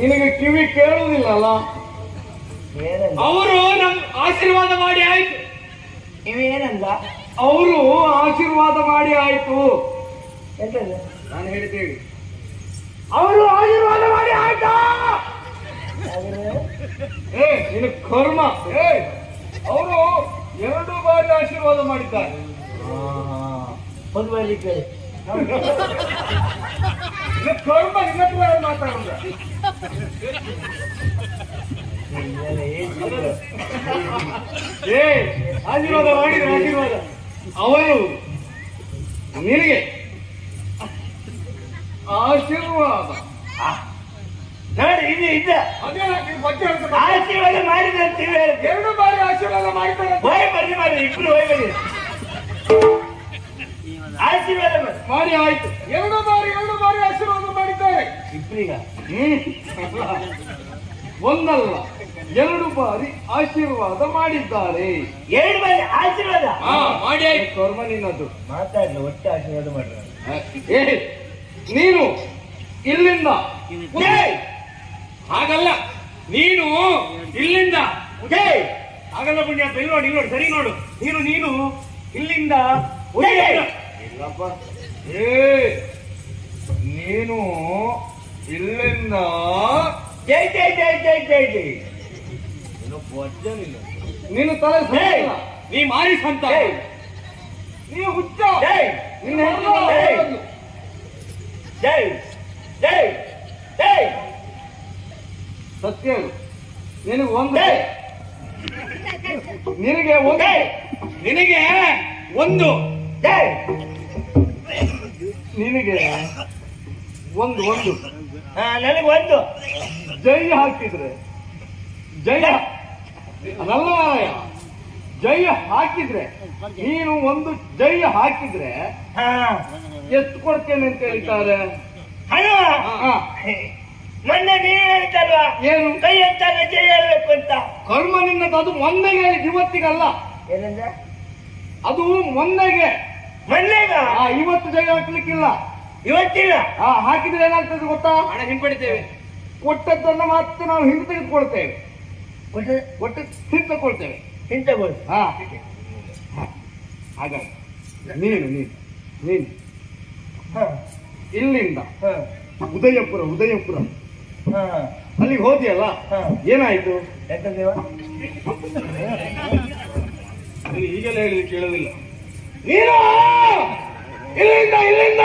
ನಿನಗೆ ಕಿವಿ ಕೇಳುವುದಿಲ್ಲ. ಅವರು ನಮ್ ಆಶೀರ್ವಾದ ಮಾಡಿ ಆಯ್ತು. ಇವೇನಂದ? ಅವರು ಆಶೀರ್ವಾದ ಮಾಡಿ ಆಯ್ತು. ಎಂತದ್ದು? ನಾನು ಹೇಳ್ತೇನೆ, ಅವರು ಆಶೀರ್ವಾದ ಮಾಡಿ ಆಯ್ತಾ? ನಿನ್ನ ಕರ್ಮ. ಅವರು 2 ಬಾರಿ ಆಶೀರ್ವಾದ ಮಾಡಿದ್ದಾರೆ. ಒಂದು ಬಾರಿ ಕೇಳಿ ಕರ್ಮ. ನಿನ್ನ ಮಾತಾಡುದ ಆಶೀರ್ವಾದ ಮಾಡಿದ್ರು. ಆಶೀರ್ವಾದ ಅವರು ನಿನಗೆ ಆಶೀರ್ವಾದ ನೋಡಿ. ಇದು ಇದ್ದ ಆಶೀರ್ವಾದ ಮಾಡಿದ ಅಂತೀವಿ. 2 ಬಾರಿ ಆಶೀರ್ವಾದ ಮಾಡಿದ್ದಾರೆ. ಹೋಯ್ ಬರ್ರಿ ಮಾಡಿ, ಇಬ್ರು ಹೋಯ್ ಬರ್ರಿ. ಆಶೀರ್ವಾದ ಮಾಡಿ ಆಯ್ತು. 2 ಬಾರಿ ಆಶೀರ್ವಾದ ಮಾಡಿದ್ದಾರೆ ಇಬ್ರೀಗ. ಒಂದಲ್ಲ 2 ಬಾರಿ ಆಶೀರ್ವಾದ ಮಾಡಿದ್ದಾರೆ. 2 ಬಾರಿ ಆಶೀರ್ವಾದ ಮಾಡಿ ಆಯ್ತು. ಕರ್ಮ ನಿನ್ನದು. ಮಾತಾಡ್ಲಿ, ಒಟ್ಟು ಆಶೀರ್ವಾದ ಮಾಡ್ರ. ನೀನು ಇಲ್ಲಿಂದ ಹಾಗಲ್ಲ, ನೀನು ಇಲ್ಲಿಂದ ಹಾಗಲ್ಲ ಪುಣ್ಯ. ಇಲ್ಲಿ ನೋಡಿ, ಸರಿ ನೋಡು. ನೀನು ಇಲ್ಲಿಂದ ಇಲ್ಲಪ್ಪ. ನೀನು ಇಲ್ಲಿಂದ ಜೈ ಜೈ ಜೈ ಜೈ ಜೈ ಜೈ. ನೀನು ತಲೆ ನೀ ಮಾರಿ ಸಂತ. ನೀವು ಹುಚ್ಚ. ಜೈ ಜೈ ಜೈ. ಸತ್ಯ ನಿನಗೆ ಒಂದು. ನಿನಗೆ ಒಂದು. ಜೈ. ನಿನಗೆ ಒಂದು. ನನಗೆ ಒಂದು. ಜೈ ಹಾಕಿದ್ರೆ ಜಯ ನಲ್ಲವಾಯ. ಜೈ ಹಾಕಿದ್ರೆ ನೀನು ಒಂದು ಜೈ ಹಾಕಿದ್ರೆ ಎಷ್ಟು ಕೊಡ್ತೇನೆ ಅಂತ ಹೇಳ್ತಾರೆ. ಹಣ ಮೊನ್ನೆ ನೀವು ಹೇಳ್ತಾರಲ್ವಾ, ಏನು ಕೈ ಅಂತಾಗ ಜೈ ಹೇಳ್ಬೇಕು ಅಂತ. ಕರ್ಮ ನಿನ್ನದು. ಅದು ಮೊನ್ನೆಗೆ ಹೇಳಿದ್, ಇವತ್ತಿಗಲ್ಲ. ಏನಂದ್ರೆ ಅದು ಮೊನ್ನೆಗೆ. ಇವತ್ತು ಜೈ ಹಾಕ್ಲಿಕ್ಕಿಲ್ಲ. ಇವತ್ತಿಲ್ಲ. ಹಾಕಿದ್ರೆ ಏನಾಗ್ತದೆ ಗೊತ್ತಾ? ಹಣ ಹಿಂಪಡಿತೇವೆ. ಕೊಟ್ಟದ್ದನ್ನ ಮತ್ತೆ ನಾವು ಹಿಂದೆ ತೆಗೆದುಕೊಳ್ತೇವೆ. ಒಟ್ಟು ಹಿಂತಕೊಳ್ತೇವೆ. ಹಾಗಾಗಿ ನೀನು ಇಲ್ಲಿಂದ ಉದಯಪುರ ಅಲ್ಲಿಗೆ ಹೋದಿಯಲ್ಲ, ಏನಾಯ್ತು? ಈಗೆಲ್ಲ ಹೇಳಿ ಕೇಳೋದಿಲ್ಲ. ನೀನು ಇಲ್ಲಿಂದ